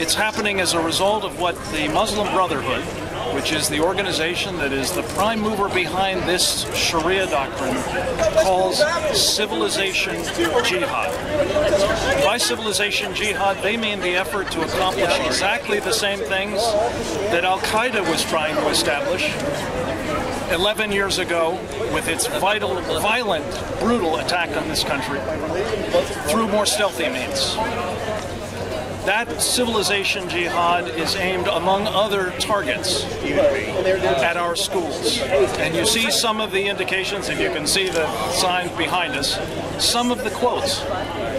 It's happening as a result of what the Muslim Brotherhood, which is the organization that is the prime mover behind this Sharia doctrine, calls civilization jihad. By civilization jihad, they mean the effort to accomplish exactly the same things that Al-Qaeda was trying to establish 11 years ago with its violent, brutal attack on this country through more stealthy means. That civilization jihad is aimed, among other targets, at our schools. And you see some of the indications, and you can see the signs behind us, some of the quotes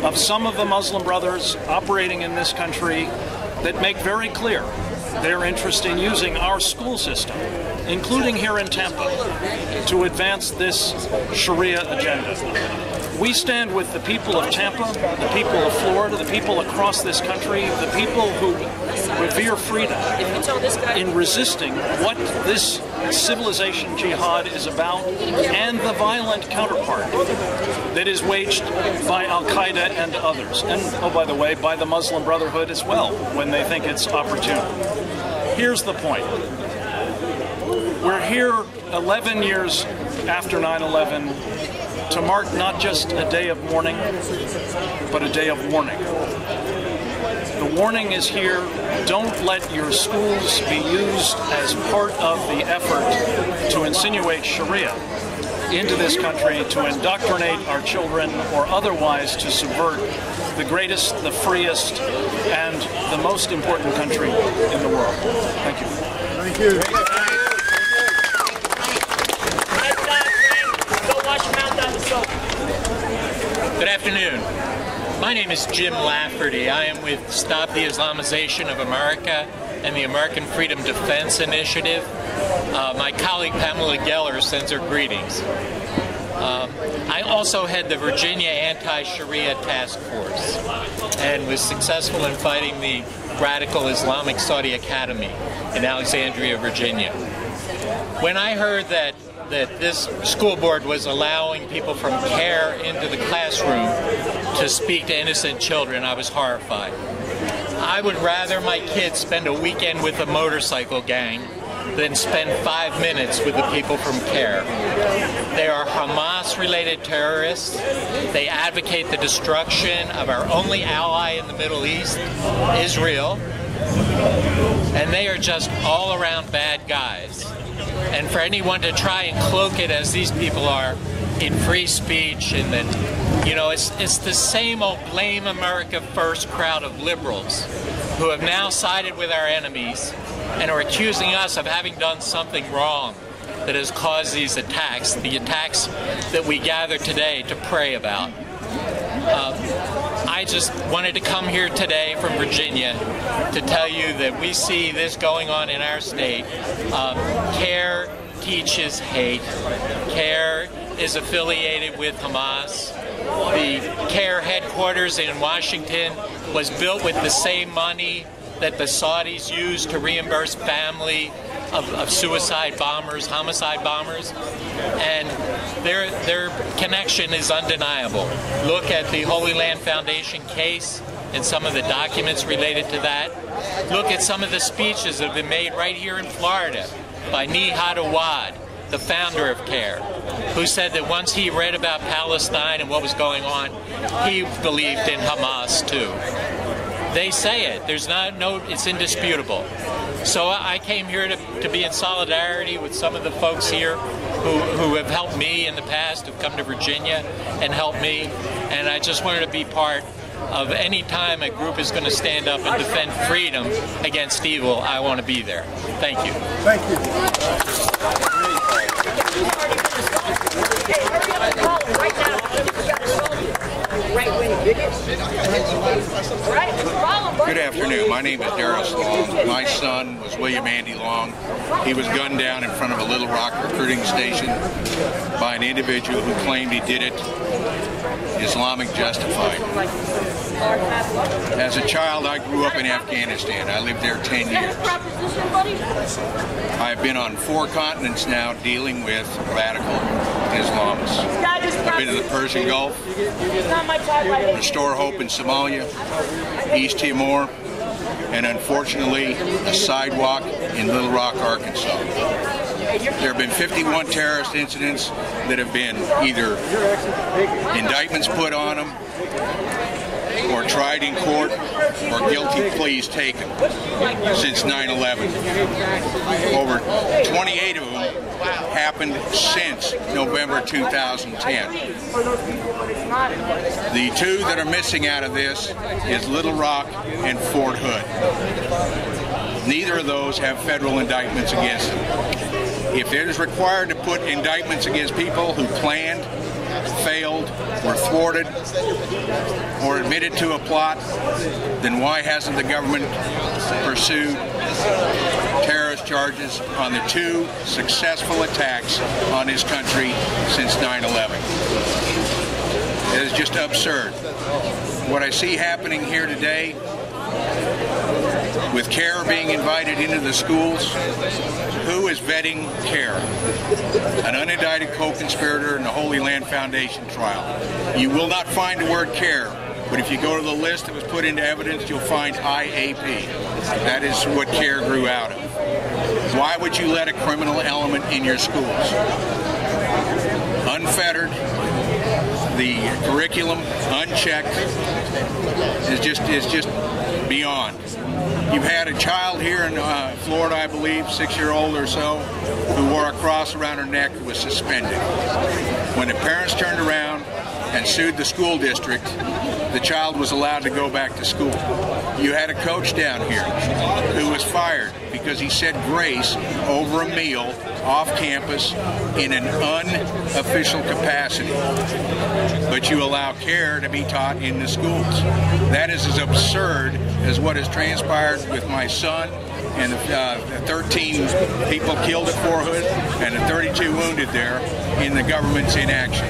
of some of the Muslim brothers operating in this country that make very clear their interest in using our school system, including here in Tampa, to advance this Sharia agenda. We stand with the people of Tampa, the people of Florida, the people across this country, the people who revere freedom in resisting what this civilization jihad is about and the violent counterpart that is waged by Al-Qaeda and others. And, oh, by the way, by the Muslim Brotherhood as well, when they think it's opportune. Here's the point. We're here 11 years after 9/11 to mark not just a day of mourning, but a day of warning. The warning is here: don't let your schools be used as part of the effort to insinuate Sharia into this country, to indoctrinate our children, or otherwise to subvert the greatest, the freest, and the most important country in the world. Thank you. Thank you. Good afternoon. My name is Jim Lafferty. I am with Stop the Islamization of America and the American Freedom Defense Initiative. My colleague Pamela Geller sends her greetings. I also head the Virginia Anti-Sharia Task Force and was successful in fighting the radical Islamic Saudi Academy in Alexandria, Virginia. When I heard that this school board was allowing people from CAIR into the classroom to speak to innocent children, I was horrified. I would rather my kids spend a weekend with a motorcycle gang than spend 5 minutes with the people from CAIR. They are Hamas-related terrorists. They advocate the destruction of our only ally in the Middle East, Israel, and they are just all-around bad guys. And for anyone to try and cloak it as these people are in free speech, and that, you know, it's the same old blame America first crowd of liberals who have now sided with our enemies and are accusing us of having done something wrong that has caused these attacks, the attacks that we gather today to pray about. I just wanted to come here today from Virginia to tell you that we see this going on in our state. CAIR teaches hate. CAIR is affiliated with Hamas. The CAIR headquarters in Washington was built with the same money that the Saudis used to reimburse family of suicide bombers, homicide bombers, and their connection is undeniable. Look at the Holy Land Foundation case and some of the documents related to that. Look at some of the speeches that have been made right here in Florida by Nihad Awad, the founder of CAIR, who said that once he read about Palestine and what was going on, he believed in Hamas too. They say it. It's indisputable. So I came here to be in solidarity with some of the folks here who have helped me in the past, who've come to Virginia and helped me, and I just wanted to be part of any time a group is going to stand up and defend freedom against evil. I want to be there. Thank you. Thank you. Good afternoon. My name is Darius. My son was William Andy Long. He was gunned down in front of a Little Rock recruiting station by an individual who claimed he did it Islamic justified. As a child, I grew up in Afghanistan. I lived there 10 years. I've been on 4 continents now dealing with radical Islamists. I've been to the Persian Gulf, Restore Hope in Somalia, East Timor, and unfortunately a sidewalk in Little Rock, Arkansas. There have been 51 terrorist incidents that have been either indictments put on them, or tried in court, or guilty pleas taken since 9/11. Over 28 of them happened since November 2010. The two that are missing out of this is Little Rock and Fort Hood. Neither of those have federal indictments against them. If it is required to put indictments against people who planned, failed, were thwarted, or admitted to a plot, then why hasn't the government pursued terrorist charges on the two successful attacks on this country since 9/11? It is just absurd. What I see happening here today, with CAIR being invited into the schools, who is vetting CAIR? An unindicted co-conspirator in the Holy Land Foundation trial. You will not find the word CAIR, but if you go to the list that was put into evidence, you'll find IAP. That is what CAIR grew out of. Why would you let a criminal element in your schools? Unfettered, the curriculum unchecked is just beyond. You've had a child here in Florida, I believe, 6-year-old or so, who wore a cross around her neck and was suspended. When the parents turned around and sued the school district, the child was allowed to go back to school. You had a coach down here who was fired because he said grace over a meal off campus in an unofficial capacity. But you allow CAIR to be taught in the schools. That is as absurd as what has transpired with my son and the 13 people killed at Fort Hood and the 32 wounded there in the government's inaction.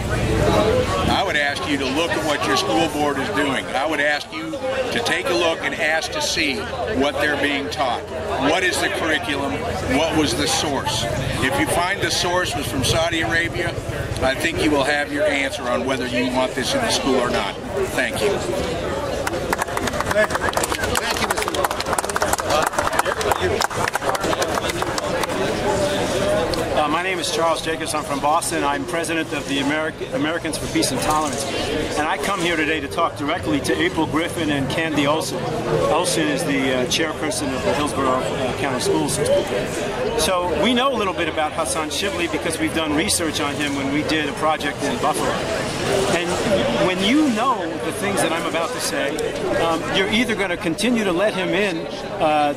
I would ask you to look at what your school board is doing. I would ask you to take a look and ask to see what they're being taught. What is the curriculum? What was the source? If you find the source was from Saudi Arabia, I think you will have your answer on whether you want this in the school or not. Thank you. Thank you, Mr. My name is Charles Jacobs. I'm from Boston. I'm president of the Americans for Peace and Tolerance. And I come here today to talk directly to April Griffin and Candy Olson. Olson is the chairperson of the Hillsborough County School System. So we know a little bit about Hassan Shibli because we've done research on him when we did a project in Buffalo. And when you know the things that I'm about to say, you're either going to continue to let him in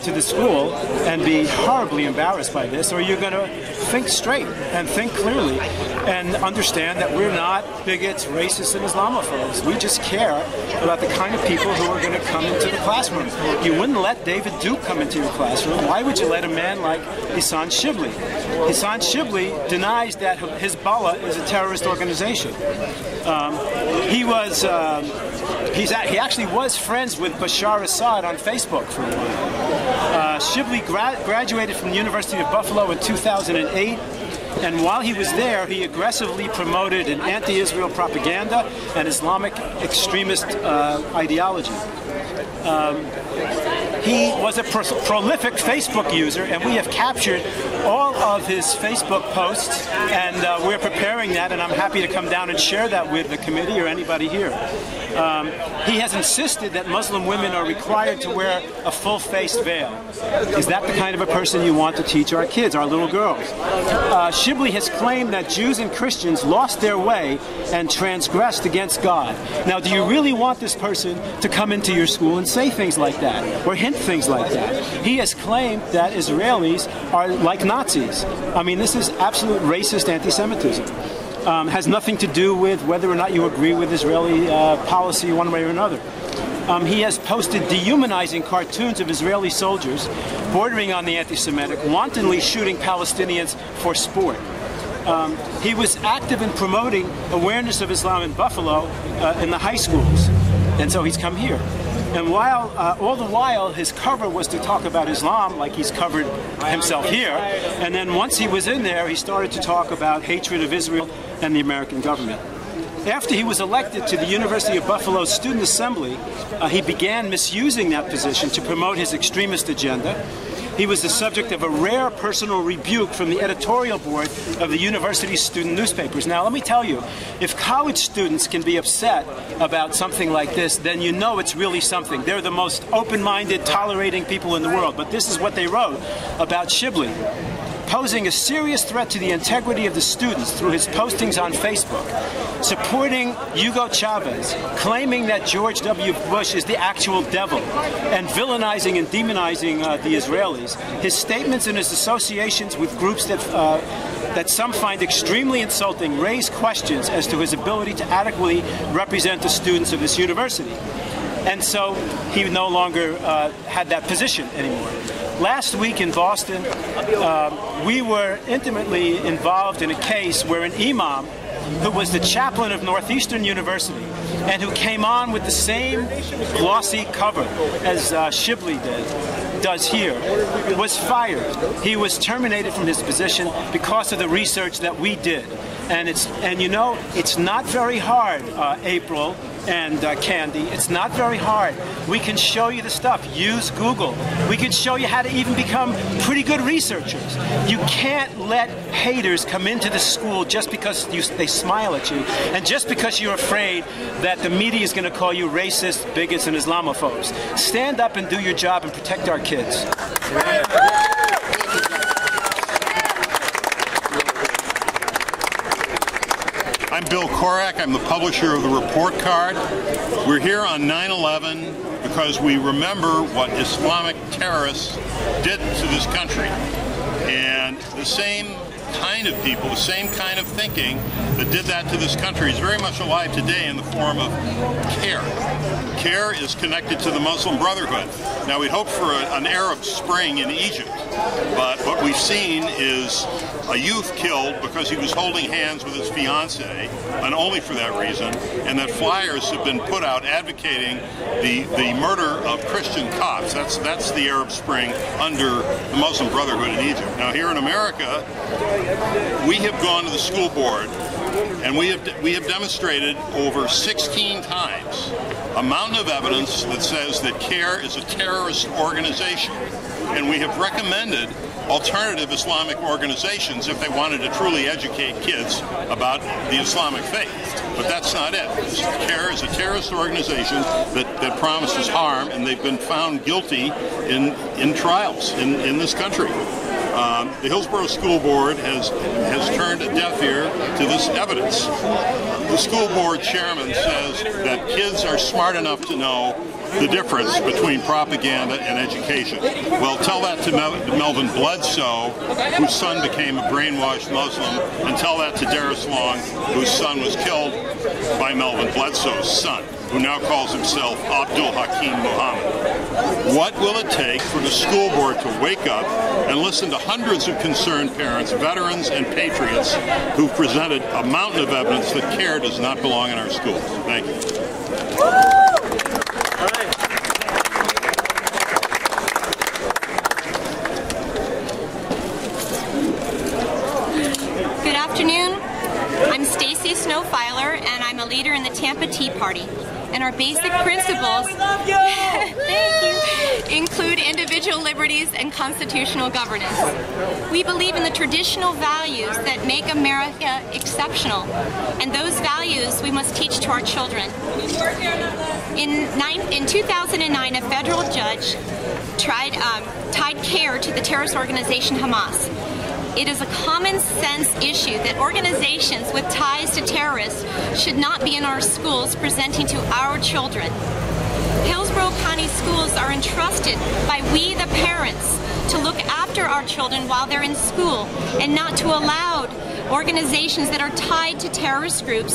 to the school and be horribly embarrassed by this, or you're going to think straight and think clearly and understand that we're not bigots, racists, and Islamophobes. We just care about the kind of people who are going to come into the classroom. You wouldn't let David Duke come into your classroom. Why would you let a man like Hassan Shibli? Hassan Shibli denies that Hezbollah is a terrorist organization. He actually was friends with Bashar Assad on Facebook for a while. Shibli graduated from the University of Buffalo in 2008. And while he was there, he aggressively promoted an anti-Israel propaganda and Islamic extremist ideology. He was a prolific Facebook user, and we have captured all of his Facebook posts, and we're preparing that, and I'm happy to come down and share that with the committee or anybody here. He has insisted that Muslim women are required to wear a full-faced veil. Is that the kind of a person you want to teach our kids, our little girls? Shibli has claimed that Jews and Christians lost their way and transgressed against God. Now, do you really want this person to come into your school and say things like that, or hint things like that? He has claimed that Israelis are like Nazis. I mean, this is absolute racist anti-Semitism. Has nothing to do with whether or not you agree with Israeli policy one way or another. He has posted dehumanizing cartoons of Israeli soldiers bordering on the anti-Semitic, wantonly shooting Palestinians for sport. He was active in promoting awareness of Islam in Buffalo in the high schools, and so he's come here. And while all the while his cover was to talk about Islam, like he's covered himself here, and then once he was in there, he started to talk about hatred of Israel and the American government. After he was elected to the University of Buffalo's Student Assembly, he began misusing that position to promote his extremist agenda. He was the subject of a rare personal rebuke from the editorial board of the university's student newspapers. Now, let me tell you, if college students can be upset about something like this, then you know it's really something. They're the most open-minded, tolerating people in the world. But this is what they wrote about Shibley: posing a serious threat to the integrity of the students through his postings on Facebook, supporting Hugo Chavez, claiming that George W. Bush is the actual devil, and villainizing and demonizing the Israelis. His statements and his associations with groups that some find extremely insulting raise questions as to his ability to adequately represent the students of this university. And so he no longer had that position anymore. Last week in Boston, we were intimately involved in a case where an imam who was the chaplain of Northeastern University and who came on with the same glossy cover as Shibley does here, was fired. He was terminated from his position because of the research that we did. And you know, it's not very hard, April and Candy. It's not very hard. We can show you the stuff. Use Google. We can show you how to even become pretty good researchers. You can't let haters come into the school just because they smile at you, and just because you're afraid that the media is going to call you racist, bigots, and Islamophobes. Stand up and do your job and protect our kids. I'm Bill Korak. I'm the publisher of the report card. We're here on 9/11 because we remember what Islamic terrorists did to this country. And the same kind of people, the same kind of thinking that did that to this country is very much alive today in the form of CAIR. CAIR is connected to the Muslim Brotherhood. Now, we'd hoped for an Arab Spring in Egypt, but what we've seen is a youth killed because he was holding hands with his fiancée, and only for that reason, and that flyers have been put out advocating the murder of Christian cops. That's the Arab Spring under the Muslim Brotherhood in Egypt. Now, here in America, we have gone to the school board and we have demonstrated over 16 times a mountain of evidence that says that CAIR is a terrorist organization, and we have recommended alternative Islamic organizations if they wanted to truly educate kids about the Islamic faith. But that's not it. CAIR is a terrorist organization that promises harm, and they've been found guilty in trials in this country. The Hillsborough School Board has turned a deaf ear to this evidence. The school board chairman says that kids are smart enough to know the difference between propaganda and education. Well, tell that to Melvin Bledsoe, whose son became a brainwashed Muslim, and tell that to Darius, whose son was killed by Melvin Bledsoe's son, who now calls himself Abdul Hakim Muhammad. What will it take for the school board to wake up and listen to hundreds of concerned parents, veterans, and patriots who've presented a mountain of evidence that CAIR does not belong in our schools? Thank you. Good afternoon. I'm Stacey Snow, and I'm a leader in the Tampa Tea Party. And our basic principles thank you, include individual liberties and constitutional governance. We believe in the traditional values that make America exceptional, and those values we must teach to our children. In 2009, a federal judge tied CAIR to the terrorist organization Hamas. It is a common sense issue that organizations with ties to terrorists should not be in our schools presenting to our children. Hillsborough County schools are entrusted by we the parents to look after our children while they're in school, and not to allow organizations that are tied to terrorist groups